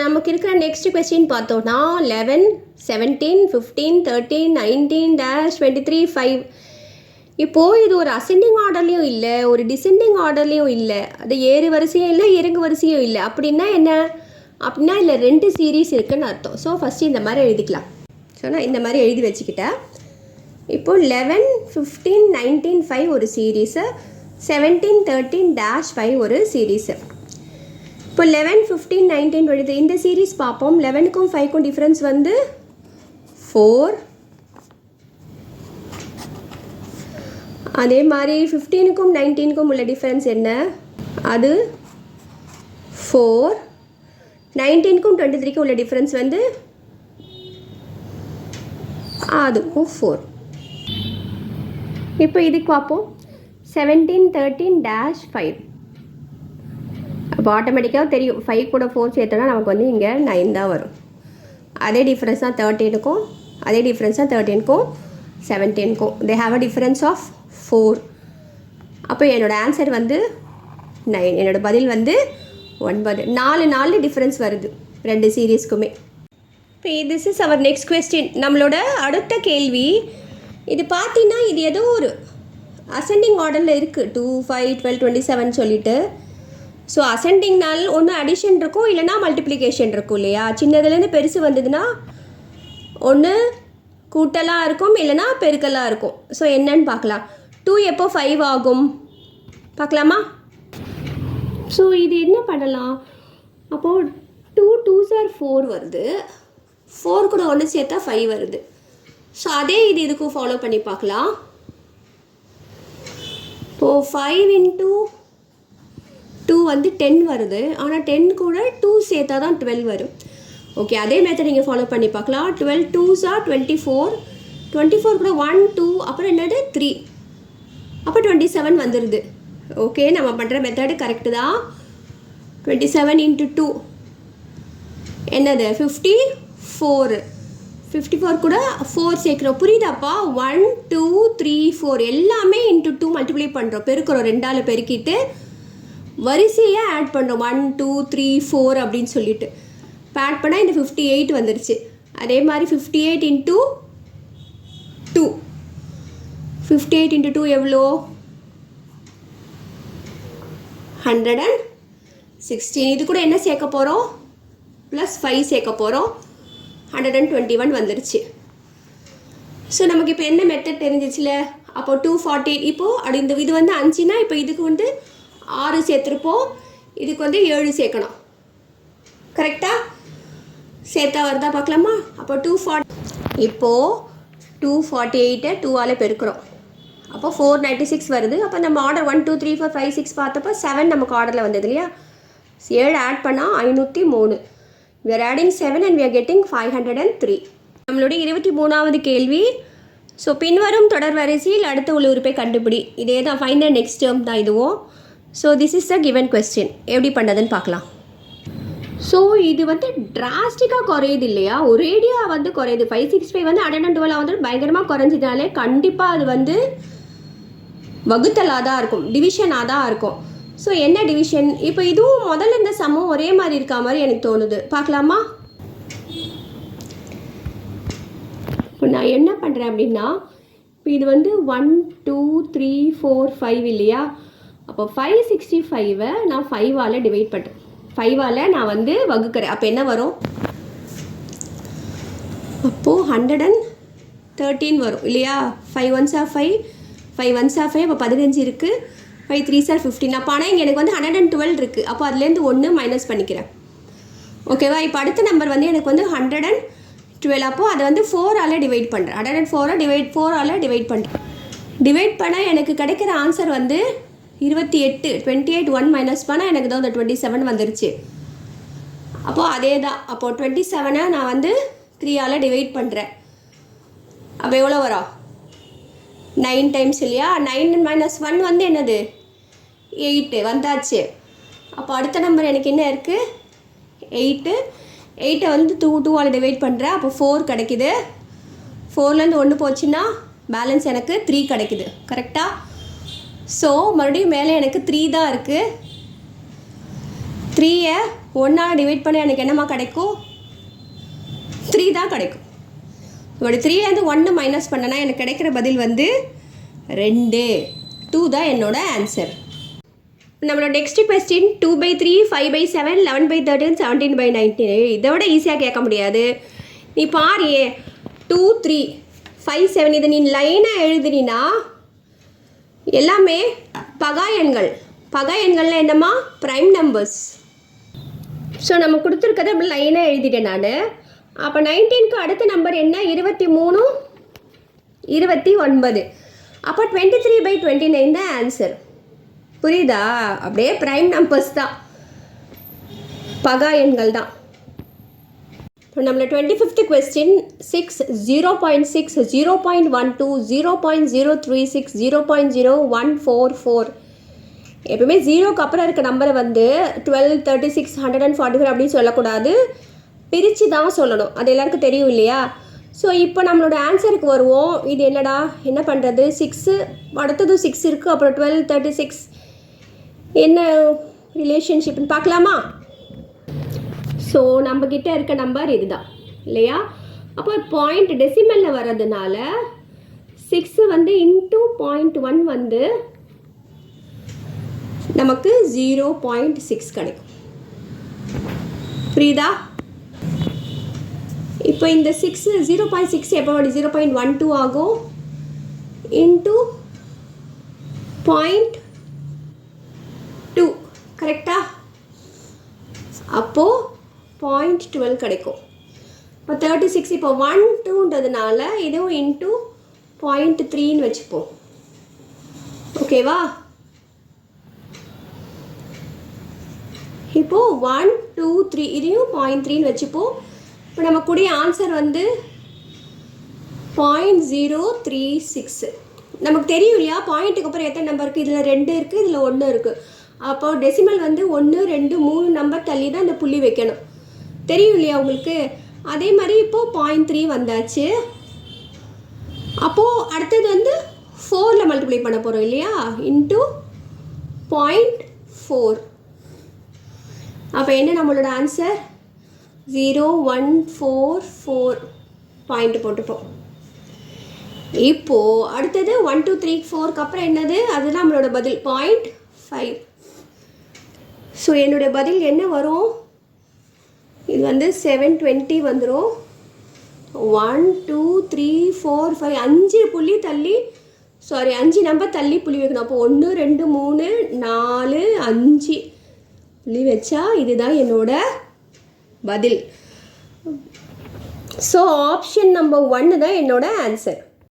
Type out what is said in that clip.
நமக்கு இருக்கிற next question பார்த்தோம்னா 11 17 15 13 19 டேஷ் 23 5. இப்போது இது ஒரு அசெண்டிங் ஆர்டர்லேயும் இல்லை, ஒரு டிசெண்டிங் ஆர்டர்லேயும் இல்லை, அது ஏறு வரிசையும் இல்லை இறங்கு வரிசையும் இல்லை. அப்படின்னா என்ன அப்படின்னா இல்லை 2 சீரீஸ் இருக்குதுன்னு அர்த்தம். ஸோ ஃபஸ்ட்டு இந்த மாதிரி எழுதிக்கலாம். ஸோ நான் இந்த மாதிரி எழுதி வச்சுக்கிட்டேன். இப்போது 11 15 19 5 ஒரு சீரீஸு, 17 13 டேஷ் 5 ஒரு சீரீஸு. இப்போ 11 15 19 23 இந்த சீரீஸ் பார்ப்போம். 11க்கும் 5க்கும் டிஃப்ரென்ஸ் வந்து 4. அதே மாதிரி 15க்கும் 19க்கும் உள்ள டிஃப்ரென்ஸ் என்ன, அது 4. 19க்கும் 23க்கும் உள்ள டிஃப்ரென்ஸ் வந்து அதுக்கும் 4. இப்போ இதுக்கு பார்ப்போம். 17 13 டேஷ் 5. அப்போ ஆட்டோமேட்டிக்காக தெரியும் 5 கூட 4 சேர்த்தோன்னா நமக்கு வந்து இங்கே 9 தான் வரும். அதே டிஃப்ரென்ஸ் தான் 13க்கும், அதே டிஃப்ரென்ஸ் தான் 13க்கும் 17க்கும். They have a difference of 4. அப்போ என்னோடய ஆன்சர் வந்து 9. என்னோடய பதில் வந்து 9. 4 டிஃப்ரென்ஸ் வருது 2 சீரீஸ்க்குமே. இப்போ this is our next question. நம்மளோட அடுத்த கேள்வி இது பார்த்தீங்கன்னா இது ஏதோ ஒரு அசெண்டிங் ஆர்டரில் இருக்குது. 2 5 12 27 சொல்லிட்டு. ஸோ அசெண்டிங்னால் ஒன்று அடிஷன் இருக்கும், இல்லைனா மல்டிப்ளிகேஷன் இருக்கும் இல்லையா. சின்னதுலேருந்து பெருசு வந்ததுன்னா ஒன்று கூட்டலாக இருக்கும், இல்லைனா பெருக்கலாக இருக்கும். ஸோ என்னன்னு பார்க்கலாம். 2 எப்போ 5 ஆகும் பார்க்கலாமா. ஸோ இது என்ன பண்ணலாம், அப்போது 2 2s are 4 வருது, 4 கூட 1 சேர்த்தா 5 வருது. ஸோ அதே இதுக்கும் ஃபாலோ பண்ணி பார்க்கலாம். இப்போது 5 into 2 வந்து 10 வருது, ஆனால் 10 கூட 2 சேர்த்தா தான் 12 வரும். ஓகே, அதே மெத்தட் நீங்கள் ஃபாலோ பண்ணி பார்க்கலாம். 12 2s are 24, 24 கூட 1 2 அப்புறம் என்னது 3, அப்போ 27 வந்துடுது. ஓகே, நம்ம பண்ணுற மெத்தடு கரெக்டு தான். 27 into 2 என்னது 54, 54 கூட 4 சேர்க்குறோம். புரியுதாப்பா. 1 2 3 4 எல்லாமே இன்ட்டு 2 மல்டிப்ளை பண்ணுறோம், பெருக்கிறோம். 2ஆல் பெருக்கிட்டு வரிசையாக ஆட் பண்ணுறோம். 1 2 3 4 அப்படின்னு சொல்லிட்டு ஆட் பண்ணால் இந்த 58 வந்துருச்சு. அதே மாதிரி 58 into 2, 58 into 2 எவ்வளோ 116. இது கூட என்ன சேர்க்க போகிறோம், ப்ளஸ் 5 சேர்க்க போகிறோம். 121 வந்துருச்சு. ஸோ நமக்கு இப்போ என்ன மெத்தட் தெரிஞ்சிச்சுல. அப்போது 248 இப்போது அப்படி இந்த இது வந்து 5னா இப்போ இதுக்கு வந்து 6 சேர்த்துருப்போம், இதுக்கு வந்து 7 சேர்க்கணும். கரெக்டாக சேர்த்தா வருதா பார்க்கலாமா. அப்போ 240 இப்போது 248 2ஆல் பெருக்கிறோம், அப்போ 496 வருது. அப்போ நம்ம ஆர்டர் 1 2 3 4 5 6 பார்த்தப்போ 7 நமக்கு ஆர்டரில் வந்தது இல்லையா. 7 ஆட் பண்ணால் 503. we are adding 7 and we are getting 503. நம்மளுடைய 23வது கேள்வி. ஸோ பின்வரும் தொடர் வரிசையில் அடுத்த உள்ள உறுப்பை கண்டுபிடி. இதே தான் ஃபைண்ட் த நெக்ஸ்ட் டேர்ம் தான் இதுவும். So this is a given question. எப்படி பண்ணதுன்னு பார்க்கலாம். ஸோ இது வந்து டிராஸ்டிக்காக குறையுது இல்லையா, ஒரேடியாக வந்து குறையுது. 565 வந்து 112 வந்து பயங்கரமாக குறைஞ்சதுனாலே கண்டிப்பாக அது வந்து வகுத்தலாக தான் இருக்கும், டிவிஷனாக தான் இருக்கும். ஸோ என்ன டிவிஷன், இப்போ இதுவும் முதல்ல இந்த சமம் ஒரே மாதிரி இருக்கா மாதிரி எனக்கு தோணுது. பார்க்கலாமா. இப்போ நான் என்ன பண்ணுறேன் அப்படின்னா, இப்போ இது வந்து 1 2 3 4 5 இல்லையா. அப்போ 565 நான் 5ஆல் டிவைட் பண்ணுறேன், 5ஆல் நான் வந்து வகுக்கிறேன். அப்போ என்ன வரும், அப்போது 113 வரும் இல்லையா. 5 1s are 5, 5 1s are 5, அப்போ 15 இருக்குது. 5 3s are 15. அப்போ ஆனால் இங்கே எனக்கு வந்து 112 இருக்குது. அப்போ அதுலேருந்து 1 மைனஸ் பண்ணிக்கிறேன். ஓகேவா. இப்போ அடுத்த நம்பர் வந்து எனக்கு வந்து 112. அப்போது அதை வந்து 4ஆல் டிவைட் பண்ணுறேன். 4ஆல் டிவைட் பண்ணுறேன். டிவைட் பண்ணால் எனக்கு கிடைக்கிற ஆன்சர் வந்து 28. 28 1 மைனஸ் பண்ணால் எனக்கு தான் இந்த 27 வந்துருச்சு. அப்போது அதே தான். அப்போது 27 நான் வந்து 3ஆல் டிவைட் பண்ணுறேன். அப்போ எவ்வளோ வரும், 9 டைம்ஸ் இல்லையா. 9 மைனஸ் 1 வந்து என்னது 8 வந்தாச்சு. அப்போ அடுத்த நம்பர் எனக்கு என்ன இருக்குது 8. 8 வந்து 2ஆல் டிவைட் பண்ணுறேன். அப்போ 4 கிடைக்குது. 4லேருந்து 1 போச்சுன்னா பேலன்ஸ் எனக்கு 3 கிடைக்குது. கரெக்டாக. ஸோ மறுபடியும் மேலே எனக்கு 3 தான் இருக்குது. 3-ஐ 1ஆல் டிவைட் பண்ண எனக்கு என்னம்மா கிடைக்கும்? 3 தான் கிடைக்கும். இப்படி 3லேருந்து 1 மைனஸ் பண்ணனா எனக்கு கிடைக்கிற பதில் வந்து 2. 2 தான் என்னோட ஆன்சர். நம்மளோட நெக்ஸ்ட் கொஸ்டின் 2/3, 5/7, 11/13, 17/19. இதை விட ஈஸியாக கேட்க முடியாது. நீ பாரு 2, 3, 5, 7 இதை நீ லைனாக எழுதுனா எல்லாமே பகா எண்கள். பகா எண்கள்லாம் என்னம்மா? Prime numbers. ஸோ நம்ம கொடுத்துருக்கதை அப்படி லைனாக எழுதிட்டேன் நான். அப்போ 19க்கு அடுத்த நம்பர் என்ன? 23, 29. அப்போ 23/29 தான் ஆன்சர். புரியுதா? அப்படியே ப்ரைம் நம்பர்ஸ் தான், பகா எண்கள் தான். இப்போ நம்மள 25th கொஸ்டின் 6, 0.6, 0.12, 0.036, 0.0144. எப்பவுமே 0க்கு அப்புறம் இருக்க நம்பரை வந்து 12, 36, 144 அப்படின்னு சொல்லக்கூடாது, பிரித்து தான் சொல்லணும். அது எல்லாருக்கும் தெரியும் இல்லையா? ஸோ இப்போ நம்மளோட ஆன்சருக்கு வருவோம். இது என்னடா, என்ன பண்ணுறது? 6 அடுத்தது 6 இருக்குது, அப்புறம் 12, 36 என்ன ரிலேஷன்ஷிப்னு பார்க்கலாமா? ஸோ நம்மக்கிட்ட இருக்க நம்பர் இதுதான் இல்லையா? அப்போ பாயிண்ட் டெசிமலில் வர்றதுனால 6 வந்து இன்ட்டு 0.1 வந்து நமக்கு 0.6 கிடைக்கும். புரியுதா? இப்போ இந்த 6 0.6 எப்போ 0.12 ஆகும் இன்ட்டு 0.2 கரெக்டா? அப்போது 0.12 கிடைக்கும். இப்போ 36 இப்போ 1, 2ன்றதுனால இதுவும் இன்ட்டு 0.3ன்னு வச்சுப்போம். ஓகேவா? இப்போது 1, 2, 3 இதையும் 0.3ன்னு வச்சுப்போம். இப்போ நம்ம கூடிய ஆன்சர் வந்து 0.036. நமக்கு தெரியும் இல்லையா, பாயிண்ட்டுக்கு அப்புறம் எத்தனை நம்பர் இருக்குது? இதில் 2 இருக்குது, இதில் 1 இருக்குது. அப்போ டெசிமல் வந்து 1, 2, 3 நம்பர் தள்ளி தான் இந்த புள்ளி வைக்கணும். தெரியும் இல்லையா உங்களுக்கு? அதே மாதிரி இப்போது 0.3 வந்தாச்சு. அப்போது அடுத்தது வந்து 4ல் மல்டிப்ளை பண்ண போகிறோம் இல்லையா? இன்ட்டு 0.4. அப்போ என்ன நம்மளோட ஆன்சர்? 0.144 பாயிண்ட் போட்டுப்போம். இப்போது அடுத்தது 1, 2, 3, 4க்கு அப்புறம் என்னது? அதுதான் நம்மளோட பதில் 0.5. ஸோ என்னுடைய பதில் என்ன வரும்? இது வந்து 720 வந்துடும். 1, 2, 3, 4, 5 5 புள்ளி தள்ளி, 5 நம்பர் தள்ளி புள்ளி வைக்கணும். அப்போ 1, 2, 3, 4, 5 புள்ளி வச்சா இதுதான் என்னோட பதில். ஸோ ஆப்ஷன் நம்பர் 1 தான் என்னோட ஆன்சர்.